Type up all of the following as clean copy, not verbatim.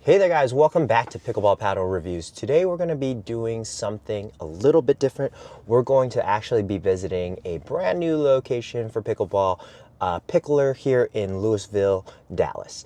Hey there guys, welcome back to Pickleball Paddle Reviews. Today we're going to be doing something a little bit different. We're going to actually be visiting a brand new location for pickleball, Picklr here in Lewisville, Dallas.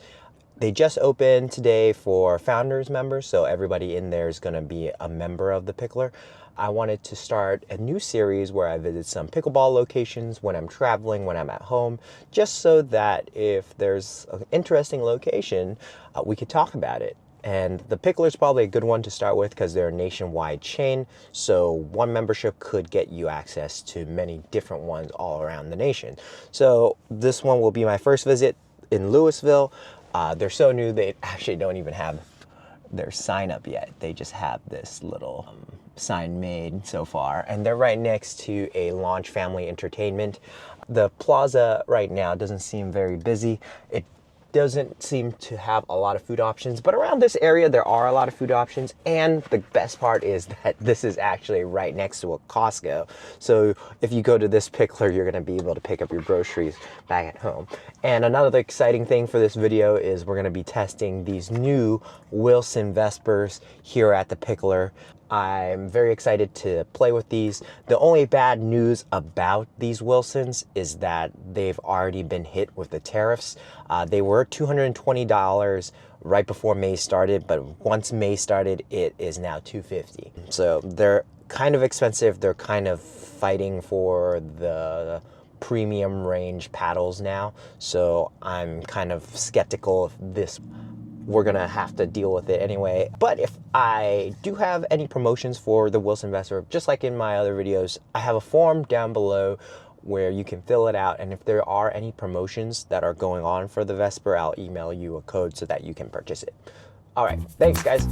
They just opened today for founders members, so everybody in there is going to be a member of the Picklr. I wanted to start a new series where I visit some pickleball locations when I'm traveling, when I'm at home, just so that if there's an interesting location, we could talk about it. And the Picklr is probably a good one to start with because they're a nationwide chain, so one membership could get you access to many different ones all around the nation. So this one will be my first visit in Lewisville. They're so new they actually don't even have their sign up yet. They just have this little sign made so far, and they're right next to a Launch Family Entertainment. The plaza right now doesn't seem very busy. It doesn't seem to have a lot of food options, but around this area there are a lot of food options, and the best part is that this is actually right next to a Costco. So if you go to this Picklr, you're going to be able to pick up your groceries back at home. And another exciting thing for this video is we're going to be testing these new Wilson Vespers here at the Picklr. I'm very excited to play with these. The only bad news about these Wilsons is that they've already been hit with the tariffs. They were $220 right before May started, but once May started, it is now $250. So they're kind of expensive. They're kind of fighting for the premium range paddles now. So I'm kind of skeptical of this. We're gonna have to deal with it anyway. But if I do have any promotions for the Wilson Vesper, just like in my other videos, I have a form down below where you can fill it out, and if there are any promotions that are going on for the Vesper, I'll email you a code so that you can purchase it. All right, thanks guys.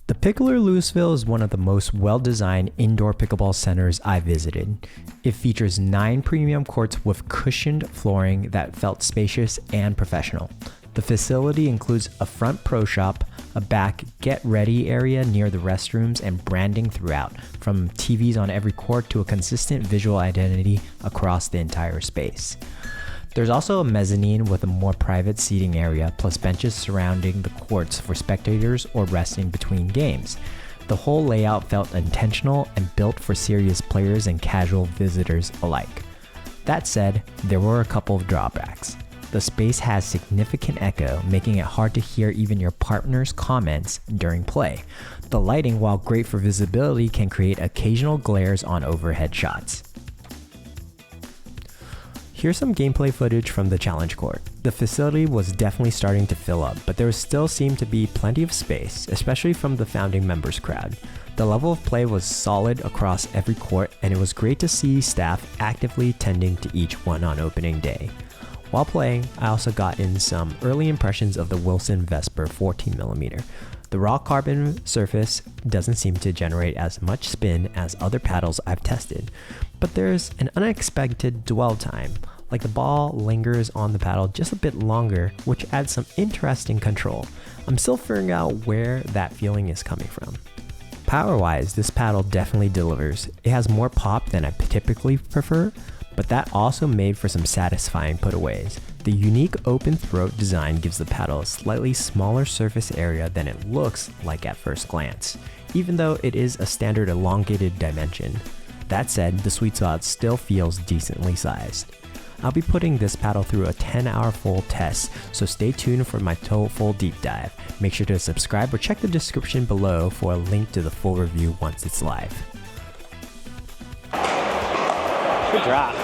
The Picklr Lewisville is one of the most well-designed indoor pickleball centers I visited. It features 9 premium courts with cushioned flooring that felt spacious and professional. The facility includes a front pro shop, a back get-ready area near the restrooms, and branding throughout, from TVs on every court to a consistent visual identity across the entire space. There's also a mezzanine with a more private seating area, plus benches surrounding the courts for spectators or resting between games. The whole layout felt intentional and built for serious players and casual visitors alike. That said, there were a couple of drawbacks. The space has significant echo, making it hard to hear even your partner's comments during play. The lighting, while great for visibility, can create occasional glares on overhead shots. Here's some gameplay footage from the challenge court. The facility was definitely starting to fill up, but there still seemed to be plenty of space, especially from the founding members crowd. The level of play was solid across every court, and it was great to see staff actively tending to each one on opening day. While playing, I also got in some early impressions of the Wilson Vesper 14mm. The raw carbon surface doesn't seem to generate as much spin as other paddles I've tested, but there's an unexpected dwell time, like the ball lingers on the paddle just a bit longer, which adds some interesting control. I'm still figuring out where that feeling is coming from. Power-wise, this paddle definitely delivers. It has more pop than I typically prefer, but that also made for some satisfying putaways. The unique open throat design gives the paddle a slightly smaller surface area than it looks like at first glance, even though it is a standard elongated dimension. That said, the sweet spot still feels decently sized. I'll be putting this paddle through a 10-hour full test, so stay tuned for my full deep dive. Make sure to subscribe or check the description below for a link to the full review once it's live. Good drop.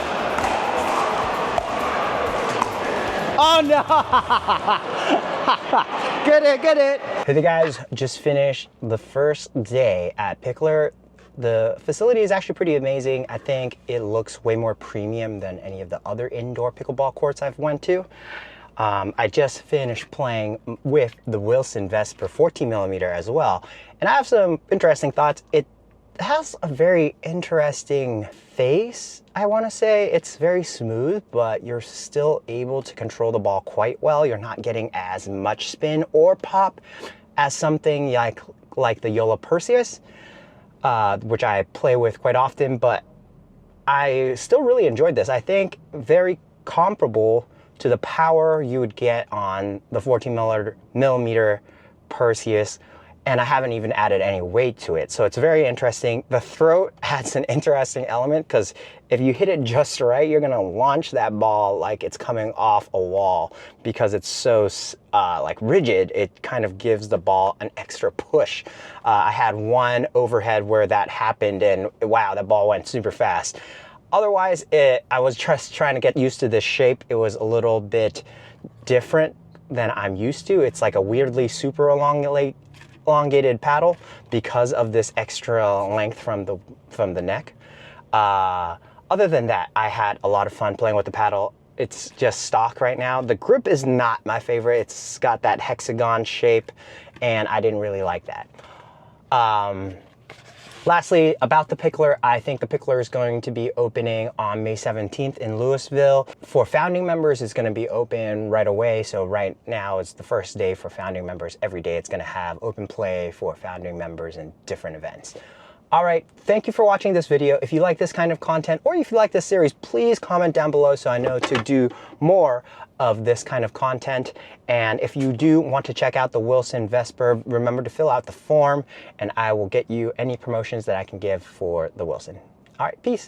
Oh no! Get it! Hey there guys, just finished the first day at Picklr. The facility is actually pretty amazing. I think it looks way more premium than any of the other indoor pickleball courts I've went to. I just finished playing with the Wilson Vesper 14mm as well, and I have some interesting thoughts. It has a very interesting face, I want to say. It's very smooth, but you're still able to control the ball quite well. You're not getting as much spin or pop as something like the Yola Perseus, which I play with quite often, but I still really enjoyed this. I think very comparable to the power you would get on the 14mm Perseus, and I haven't even added any weight to it. So it's very interesting. The throat adds an interesting element because if you hit it just right, you're gonna launch that ball like it's coming off a wall because it's so like rigid. It kind of gives the ball an extra push. I had one overhead where that happened and wow, that ball went super fast. Otherwise, I was just trying to get used to this shape. It was a little bit different than I'm used to. It's like a weirdly super elongated paddle because of this extra length from the neck. Other than that, I had a lot of fun playing with the paddle. It's just stock right now. The grip is not my favorite. It's got that hexagon shape and I didn't really like that. Lastly, about the Picklr, I think the Picklr is going to be opening on May 17th in Lewisville. For founding members, it's going to be open right away. So right now it's the first day for founding members. Every day it's going to have open play for founding members and different events. All right, thank you for watching this video. If you like this kind of content or if you like this series, please comment down below so I know to do more of this kind of content. And if you do want to check out the Wilson Vesper, remember to fill out the form and I will get you any promotions that I can give for the Wilson. All right, peace.